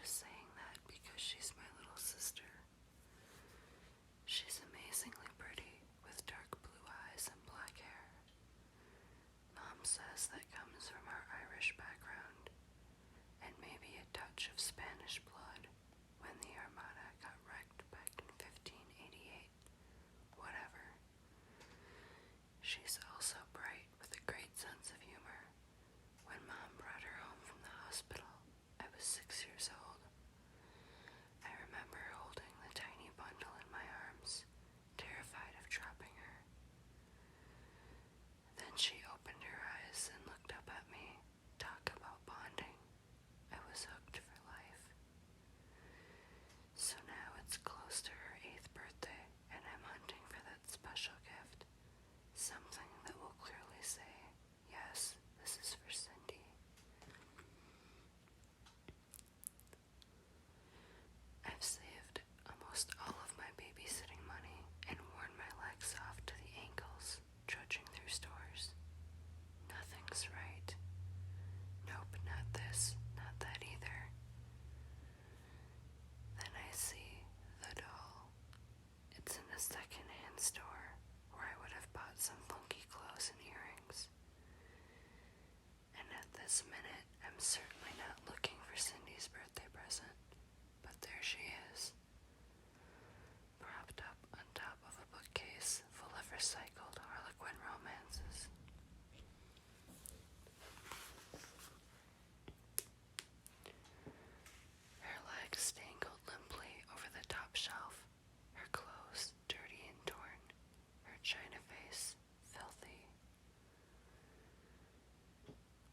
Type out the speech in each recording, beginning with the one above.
just saying that because she's my little sister. She's amazingly pretty with dark blue eyes and black hair. Mom says that comes from our Irish background and maybe a touch of Spanish blood when the Armada got wrecked back in 1588. Whatever. She's also bright with a great sense of humor. When Mom brought her home from the hospital, I was 6 years old. I remember holding the tiny bundle in my arms, terrified of dropping her. Then she opened her eyes and looked up at me. Talk about bonding. I was hooked for life. So now it's close to her 8th birthday, and I'm hunting for that special gift. Something that will clearly say, yes, this is for Cindy. I've saved almost all of my babysitting money and worn my legs off to the ankles, trudging through stores. Nothing's right. Nope, not this, not that either. Then I see the doll. It's in a second-hand store where I would have bought some funky clothes and earrings. And at this minute, I'm certainly not looking for Cindy's birthday present, but there she is, propped up on top of a bookcase full of recycled Harlequin romances. Her legs dangled limply over the top shelf, her clothes dirty and torn, her china face filthy.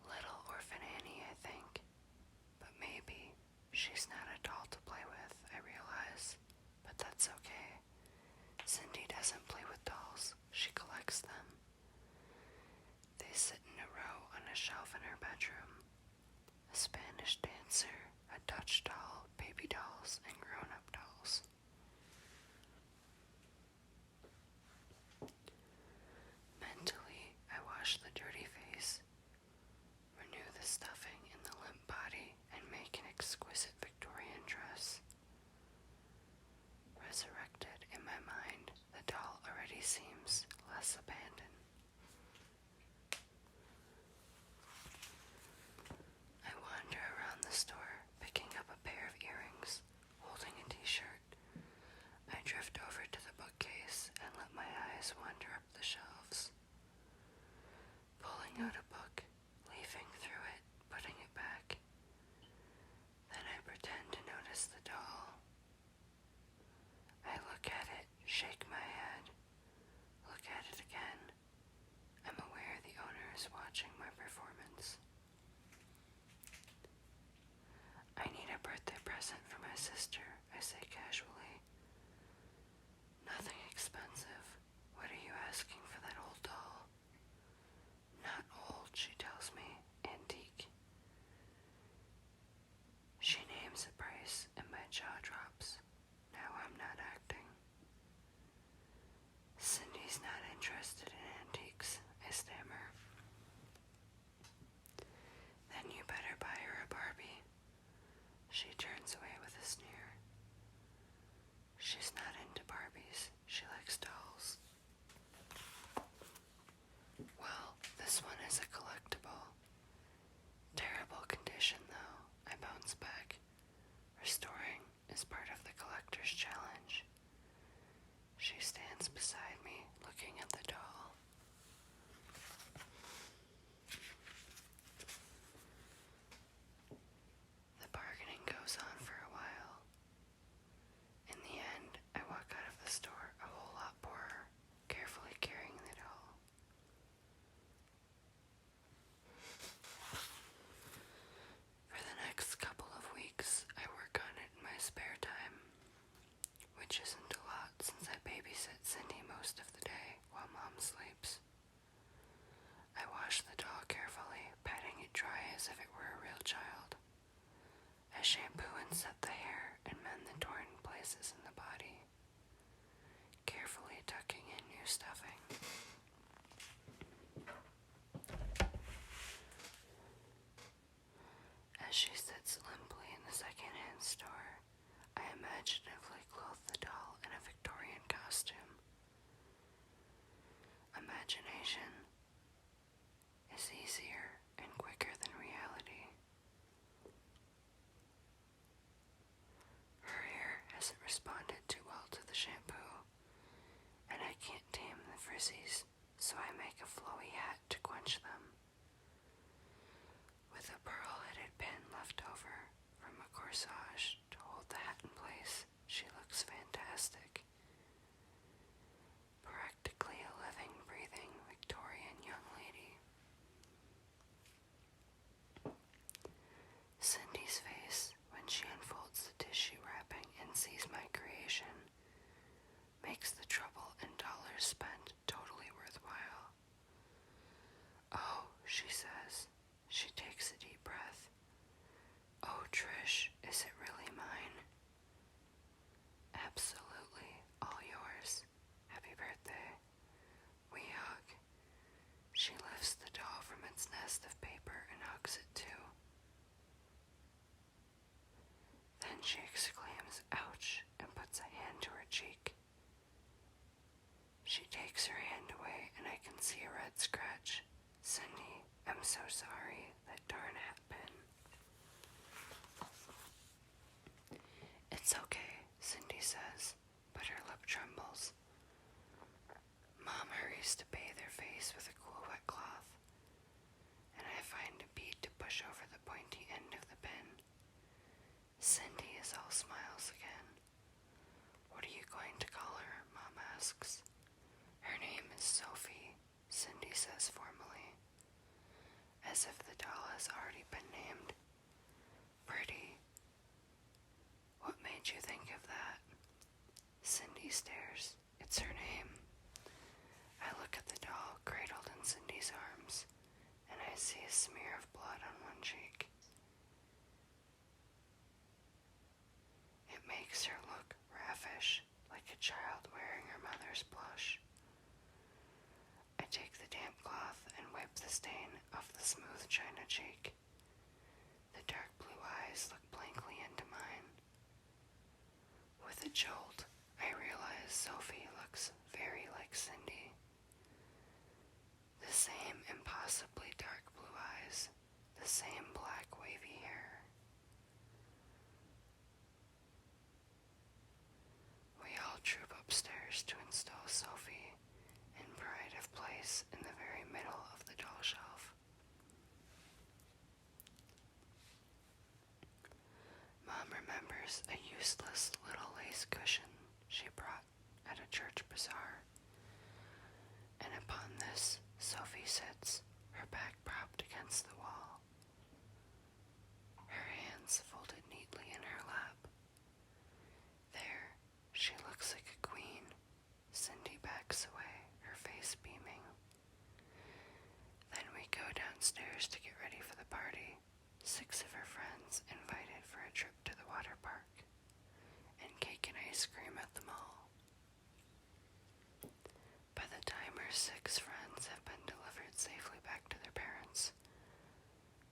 Little orphan Annie, I think, but maybe she's not a doll to play with, I realize, but that's okay. Cindy doesn't play with dolls, she collects them. They sit in a row on a shelf in her bedroom. A Spanish dancer, a Dutch doll, baby dolls, and grown-up dolls. Mentally, I wash the dirty face, renew the stuffing in the limp body, and make an exquisite Victorian dress. Resurrected in my mind, the doll already seems less abandoned. I wander around the store, picking up a pair of earrings, holding a t-shirt. I drift over to the bookcase and let my eyes wander up the shelves. Pulling out a book, leafing through it, putting it back. Then I pretend to notice the doll. I look at it, shake my head, look at it again. I'm aware the owner is watching my performance. I need a birthday present for my sister, I say casually. Nothing expensive. What are you asking for that old doll? Not old, she tells me. Antique. She names a price and my jaw drops. Now I'm not acting. Cindy's not interested in antiques, I stammer. Then you better buy her a Barbie. She turns away with a sneer. She's not into Barbies. She likes dolls. Well, this one is a collectible. Terrible condition, though, I bounce back. Restoring is part of the collector's challenge. She stands beside me, looking at the doll. The bargaining goes on for a while. In the end, I walk out of the store a whole lot poorer, carefully carrying the doll. For the next couple of weeks, I work on it in my spare time, which isn't a lot since I babysit Cindy most of the day while Mom sleeps. I wash the doll carefully, patting it dry as if it were a real child. I shampoo and set the hair and mend the torn places in the body, carefully tucking in new stuffing. As she sits limply in the second-hand store, I imaginatively clothe the doll in a Victorian costume. Imagination is easier and quicker than reality. Her hair hasn't responded too well to the shampoo, and I can't tame the frizzies, so I make a flowy hat to quench them. With a pearl-headed pin left over from a corsage to hold the hat in place, she looks fantastic. Practically a living, breathing Victorian young lady. Cindy's face, when she unfolds the tissue wrapping and sees my creation, makes the trouble and dollars spent totally worthwhile. Oh, she says. She takes a deep breath. Oh, Trish, is it really mine? Absolutely, all yours. Happy birthday. We hug. She lifts the doll from its nest of paper and hugs it too. Then she exclaims, ouch, and puts a hand to her cheek. She takes her hand away and I can see a red scratch. Cindy, I'm so sorry, that darn hat pin. It's okay, Cindy says, but her lip trembles. Mom hurries to bathe her face with a cool wet cloth, and I find a bead to push over the pointy end of the pin. Cindy is all smiles again. What are you going to call her? Mom asks. Her name is Sophie, Cindy says formally, as if the doll has already been named. Pretty. What made you think of that? Cindy stares. It's her name. I look at the doll cradled in Cindy's arms, and I see a smear of blood on one cheek. It makes her look raffish, like a child wearing her mother's blush. I take the damp cloth and wipe the stain off the smooth china cheek. The dark blue eyes look blankly into mine. With a jolt, I realize Sophie looks very like Cindy. The same impossibly dark blue eyes, the same black wavy hair. We all troop upstairs to install Sophie in pride of place in the very middle of the doll shelf. Mom remembers a useless little lace cushion she brought at a church bazaar, and upon this Sophie sits, her back propped against the wall, her hands folded neatly in her lap. There, she looks like a queen. Cindy backs away, her face beaming. Then we go downstairs to get ready for the party. 6 of her friends invited for a trip to the water park, and cake and ice cream at the mall. By the time her 6 friends have been delivered safely back to their parents,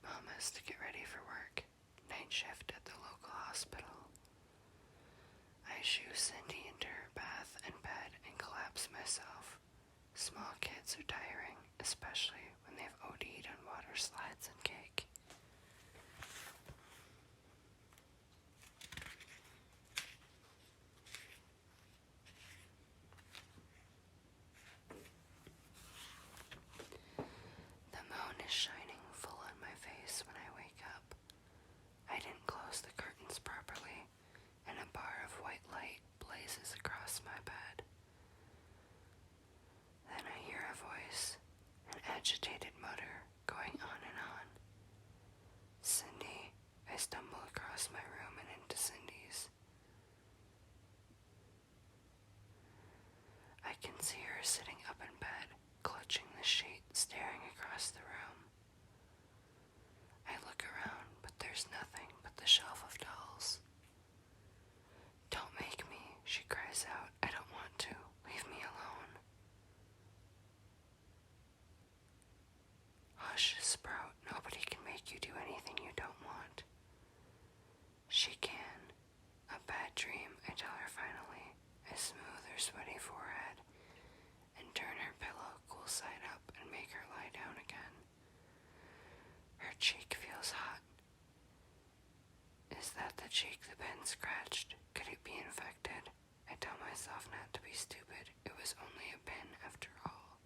Mom has to get ready for work, night shift at the local hospital. I shoo Cindy into her bath and bed and collapse myself. Small kids are tiring, especially when they've OD'd on water slides and cake. The moon is shining full on my face when I wake up. I didn't close the curtains properly, and a bar of white light blazes across my bed. Then I hear a voice, an agitated mutter, going on and on. Cindy. I stumble across my room and into Cindy's. I can see her sitting up in bed, clutching the sheet, staring across the room. I look around, but there's nothing but the shelf of dolls. Don't make me, she cries out. I don't want to. Leave me alone. Hush, Sprout. Nobody can make you do anything you don't want. She can. her sweaty forehead and turn her pillow cool side up and make her lie down again. Her cheek feels hot. Is that the cheek the pen scratched? Could it be infected? I tell myself not to be stupid. It was only a pin after all.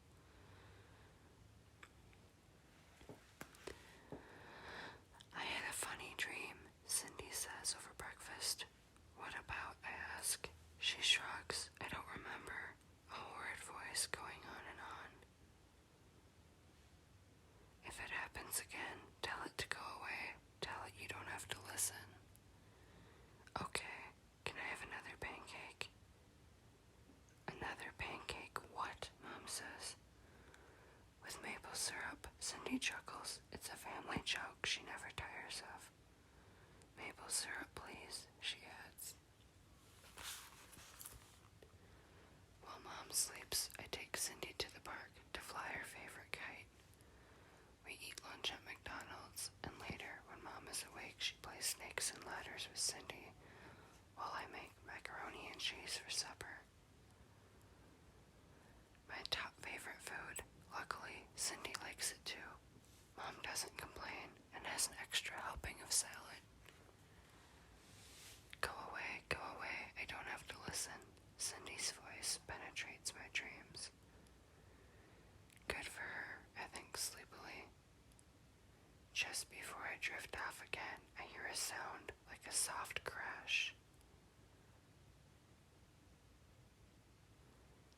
I had a funny dream, Cindy says over breakfast. What about? I ask. She shrugs. I don't remember. A horrid voice going on and on. If it happens again, tell it to go away. Tell it you don't have to listen. Okay, can I have another pancake? Another pancake? What? Mom says. With maple syrup, Cindy chuckles. It's a family joke she never tires of. Maple syrup, please, she adds. While Mom sleeps, I take Cindy to the park to fly her favorite kite. We eat lunch at McDonald's, and later, when Mom is awake, she plays snakes and ladders with Cindy, while I make macaroni and cheese for supper. My top favorite food. Luckily, Cindy likes it too. Mom doesn't complain and has an extra helping of salad. Go away, I don't have to listen. Cindy's voice penetrates my dreams. Good for her, I think sleepily. Just before I drift off again, I hear a sound like a soft crash.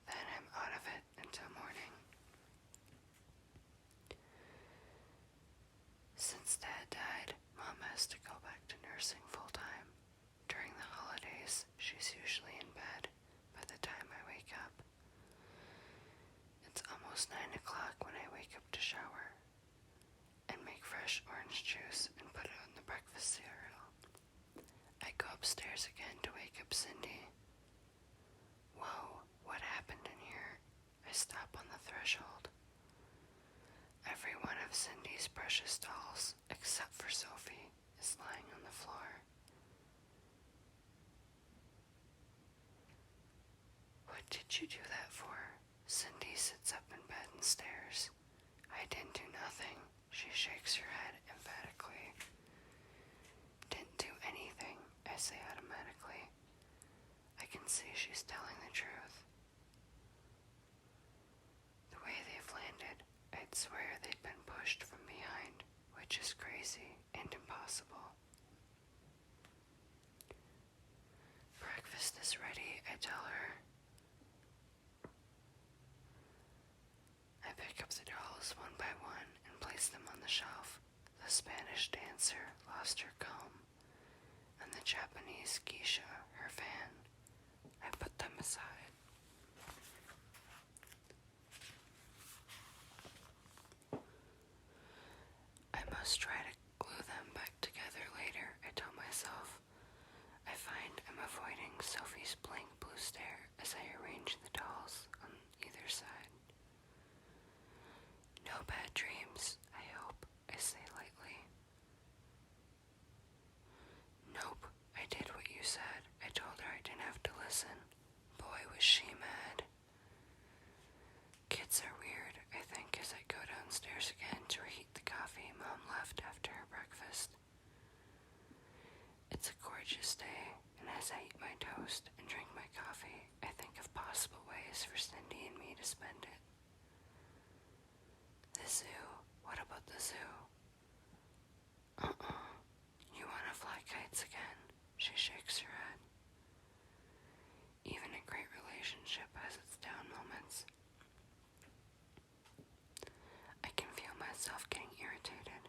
Then I'm out of it until morning. Since Dad died, Mom has to go back to nursing full-time. During the holidays, she's usually in bed by the time I wake up. It's almost 9 o'clock when I wake up to shower and make fresh orange juice and put it on the breakfast cereal. I go upstairs again to wake up Cindy. Whoa, what happened in here? I stop on the threshold. Every one of Cindy's precious dolls, except for Sophie, is lying on the floor. What did you do that for? Cindy sits up in bed and stares. I didn't do nothing. She shakes her head emphatically. Didn't do anything, I say automatically. I can see she's telling the truth. The way they've landed, I'd swear they'd been pushed from behind, which is crazy and impossible. Breakfast is ready, I tell her. I pick up the dolls one by one and place them on the shelf. The Spanish dancer lost her comb, and the Japanese geisha her fan. I put them aside. I must try to glue them back together later, I tell myself. I find I'm avoiding Sophie's blank blue stare as I arrange the dolls on either side. No bad dreams, I hope, I say lightly. Nope, I did what you said. I told her I didn't have to listen. Boy, was she mad. Kids are weird, I think, as I go downstairs again to reheat the coffee Mom left after her breakfast. It's a gorgeous day, and as I eat my toast and drink my coffee, I think of possible ways for Cindy and me to spend it. The zoo. What about the zoo? You want to fly kites again? She shakes her head. Even a great relationship has its down moments. I can feel myself getting irritated.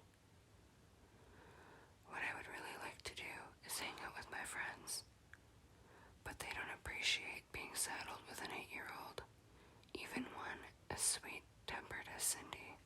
What I would really like to do is hang out with my friends, but they don't appreciate being saddled with an 8-year-old, even one as sweet-tempered as Cindy.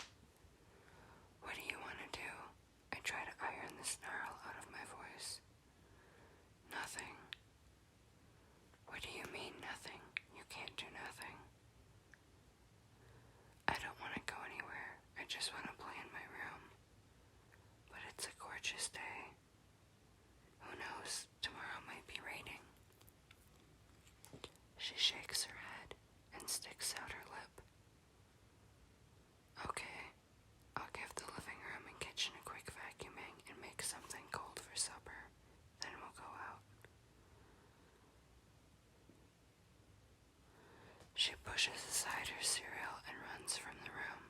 pushes aside her cereal and runs from the room.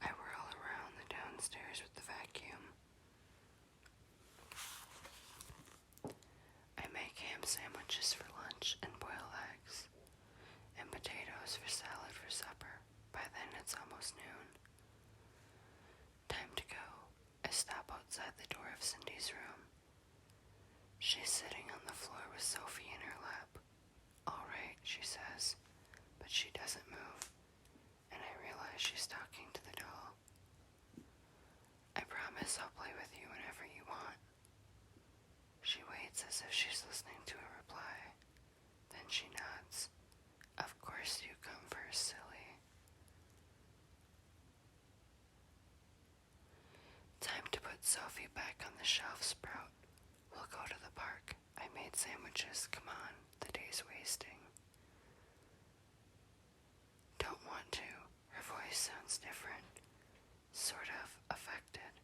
I whirl around the downstairs with the vacuum. I make ham sandwiches for lunch and boil eggs, and potatoes for salad for supper. By then it's almost noon. Time to go. I stop outside the door of Cindy's room. She's sitting on the floor with Sophie in her lap. "All right," she says, but she doesn't move, and I realize she's talking to the doll. "I promise I'll play with you whenever you want." She waits as if she's listening to a reply. Then she nods. "Of course you come first, silly." Time to put Sophie back on the shelf, Sprout. We'll go to the park. I made sandwiches. Come on, the day's wasting. Don't want to. Her voice sounds different. Sort of affected.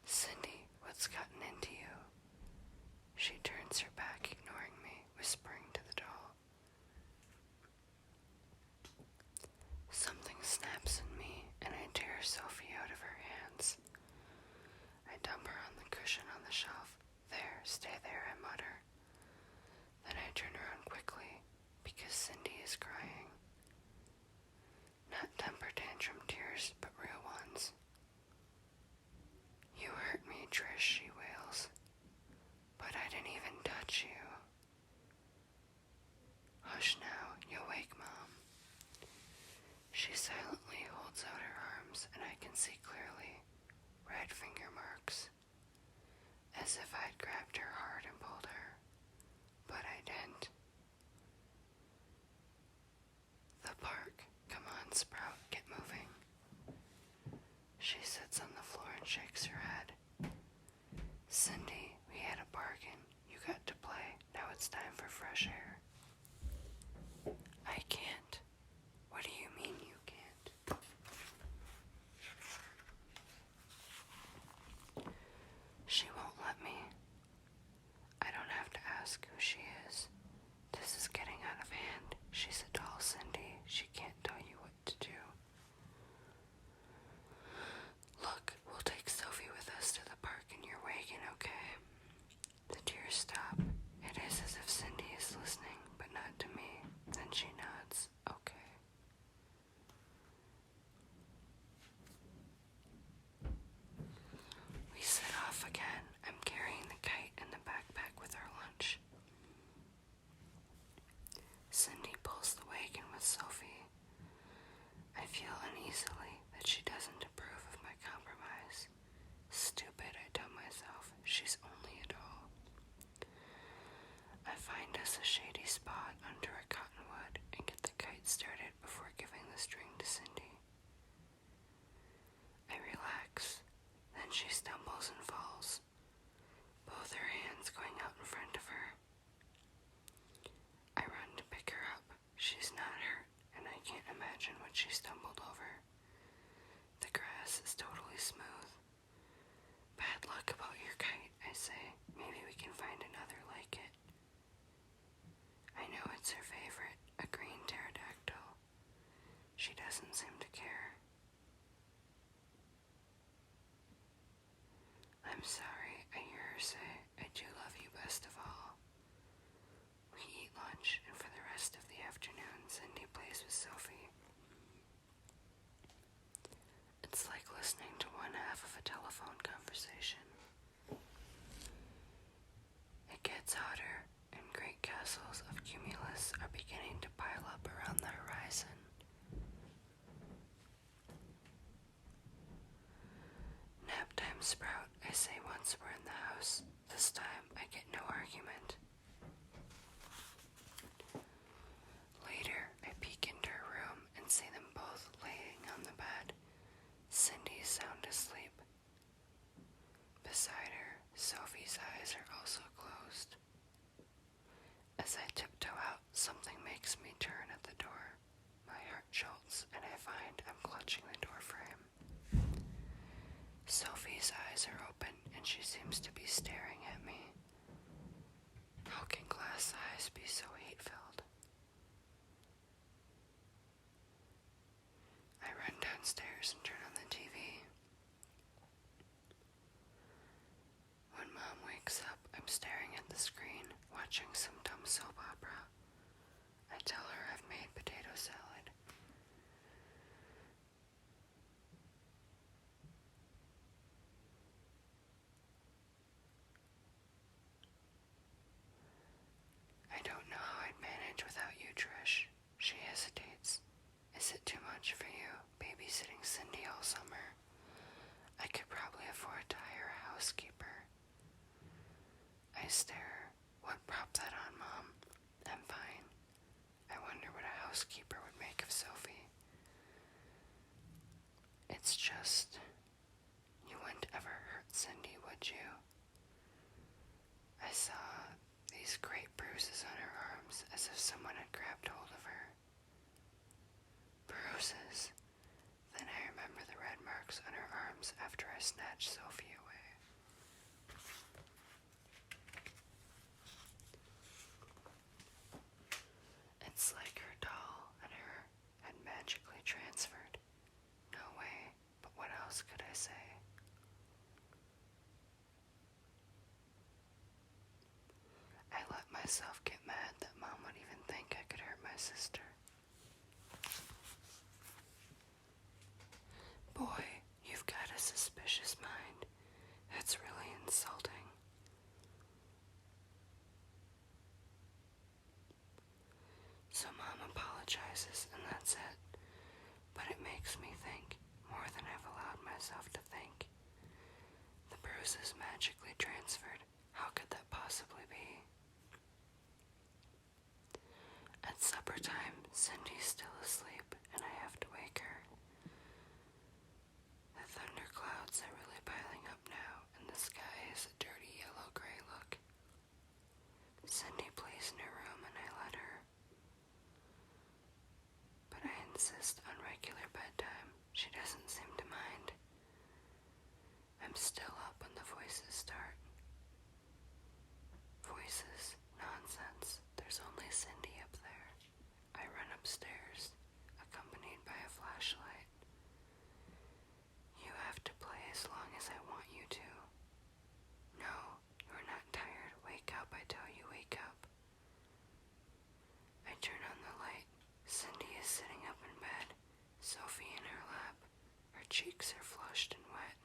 "Cindy, what's gotten into you?" She turns her back, ignoring me, whispering to the doll. Something snaps in me, and I tear Sophie out of her hands. I dump her on the cushion on the shelf. "There, stay there," I mutter. Then I turn around quickly, because Cindy is crying. Not temper tantrum tears, but real ones. "You hurt me, Trish," she wails. "But I didn't even touch you." "Hush now, you'll wake Mom." She silently holds out her arms, and I can see clearly red finger marks, as if I'd grabbed her hard and pulled her, but I didn't. "The park. Come on, Sprout, get moving." She sits on the floor and shakes her head. "Cindy, we had a bargain. You got to play. Now it's time for fresh air." "I can't." "What do you mean you can't?" She won't let me. I don't have to ask who she is. This is getting out of hand. She's a doll, Cindy. She can't tell you what to do. "Look, we'll take Sophie with us to the park in your wagon, okay?" The tears stop. It is as if Cindy is listening, but not to me. Then she nods. "Okay." We set off again. I'm carrying the kite and the backpack with our lunch. Cindy pulls the wagon with Sophie. I feel uneasily that she doesn't approve of my compromise. Stupid, I tell myself. She's only a doll. I find us a shady spot under a cottonwood and get the kite started before giving the string to Cindy. I relax. Then she stumbles and falls, both her hands going out in front of her. I run to pick her up. She's not hurt, and I can't imagine what she stumbled over. The grass is totally smooth. "Bad luck about your kite," I say. "Maybe we can find another like it." I know it's her favorite, a green pterodactyl. She doesn't seem to care. "I'm sorry," I hear her say. "I do love you best of all." We eat lunch, and for the rest of the afternoon, Cindy plays with Sophie. It's like listening to one half of a telephone conversation. It gets hotter, and great castles of cumulus are beginning to pile up around the horizon. "Nap time, Sprout," I say once we're in the house. This time I get no argument. Later, I peek into her room and see them both laying on the bed. Cindy's sound asleep. Beside her, Sophie's eyes are also closed. As I tiptoe out, something makes me turn at the door. My heart jolts, and I find I'm clutching the door frame. Sophie's eyes are open, and she seems to be staring at me. How can glass eyes be so hate-filled? the screen, watching some dumb soap opera. I tell her I've made potato salad. I don't know how I'd manage without you, Trish. She hesitates. Is it too much for you, babysitting Cindy all summer? I could probably afford to hire a housekeeper. I stare. What prop that on, Mom? I'm fine. I wonder what a housekeeper would make of Sophie. It's just, you wouldn't ever hurt Cindy, would you? I saw these great bruises on her arms as if someone had grabbed hold of her. Bruises. Then I remember the red marks on her arms after I snatched Sophie away. It's like her doll and her had magically transferred. No way, but what else could I say? I let myself get mad that Mom would even think I could hurt my sister. Boy, you've got a suspicious mind. That's really insulting. So Mom apologizes, and that's it. But it makes me think more than I've allowed myself to think. The bruises magically transferred. How could that possibly be? At supper time, Cindy's still asleep, and I have to wake her. The thunder clouds are really piling up now, and the sky is a dirty yellow-gray look. Cindy plays in her room, and I let her. But I insist on regular bedtime. She doesn't seem to mind. I'm still up when the voices start. Voices? Nonsense. There's only Cindy up there. I run upstairs, accompanied by a flashlight. You have to play as long as I want you to. No, you're not tired. Wake up, I tell you, wake up. I turn on the light. Cindy is sitting up in bed, Sophie in her lap. Her cheeks are flushed and wet,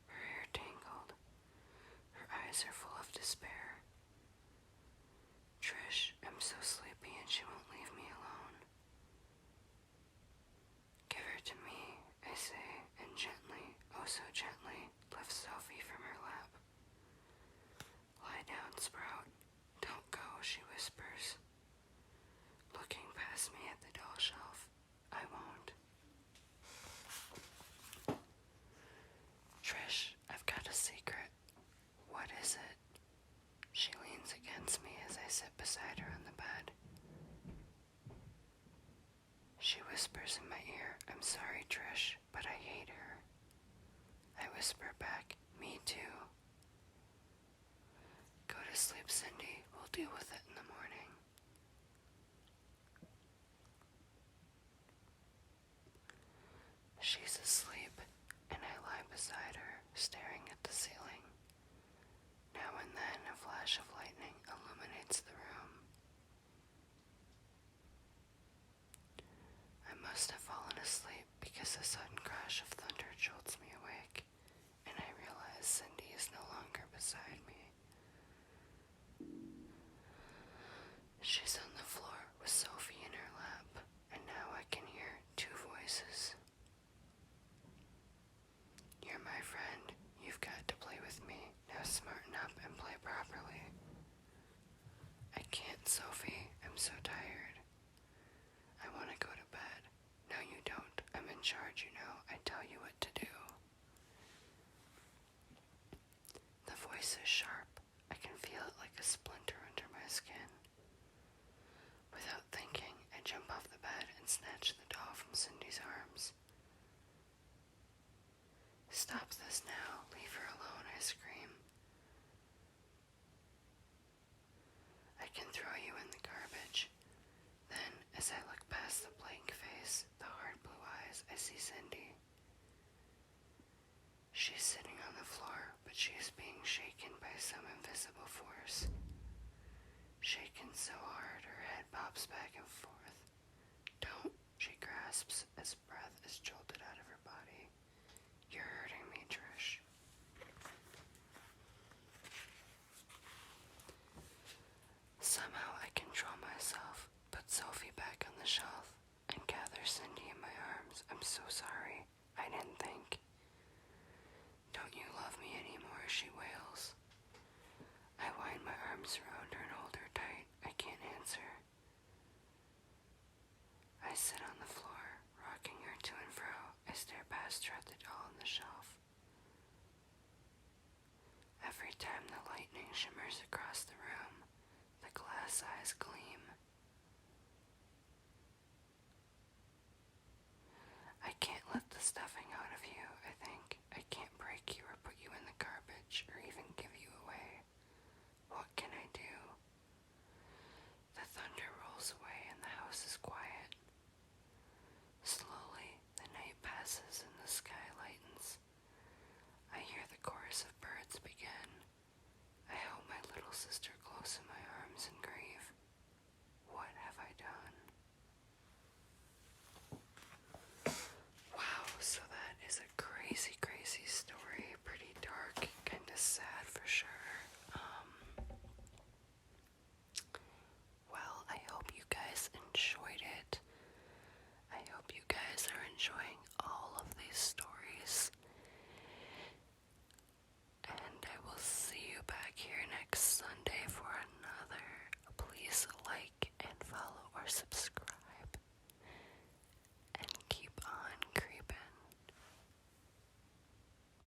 her hair tangled. Her eyes are full of despair. Trish, I'm so sleepy and she won't leave me alone. Give her to me, I say, and gently, oh so gently, lift Sophie from her lap. Lie down, Sprout. Don't go, she whispers. Looking past me at the doll shelf. I won't. Trish, I've got a secret. What is it? She leans against me as I sit beside her on the bed. She whispers in my ear, I'm sorry, Trish, but I hate her. I whisper back, me too. Go to sleep, Cindy. We'll deal with it in the morning. She's asleep, and I lie beside her, staring at the ceiling. Now and then, a flash of lightning illuminates the room. I must have fallen asleep because a sudden crash of thunder jolts me awake, and I realize Cindy is no longer beside me. She's on the floor with Sophie in her lap, and now I can hear two voices. You're my friend. You've got to play with me. Now smarten up and play properly. I can't, Sophie. I'm so tired. I want to go to bed. No, you don't. I'm in charge, you know. I tell you what to do. The voice is sharp. I can feel it like a splinter under my skin. Without thinking, I jump off the bed and snatch the doll from Cindy's arms. Stop this now. Leave her alone, I scream. I can throw you in the garbage. Then, as I look past the blank face, the hard blue eyes, I see Cindy. She's sitting on the floor, but she is being shaken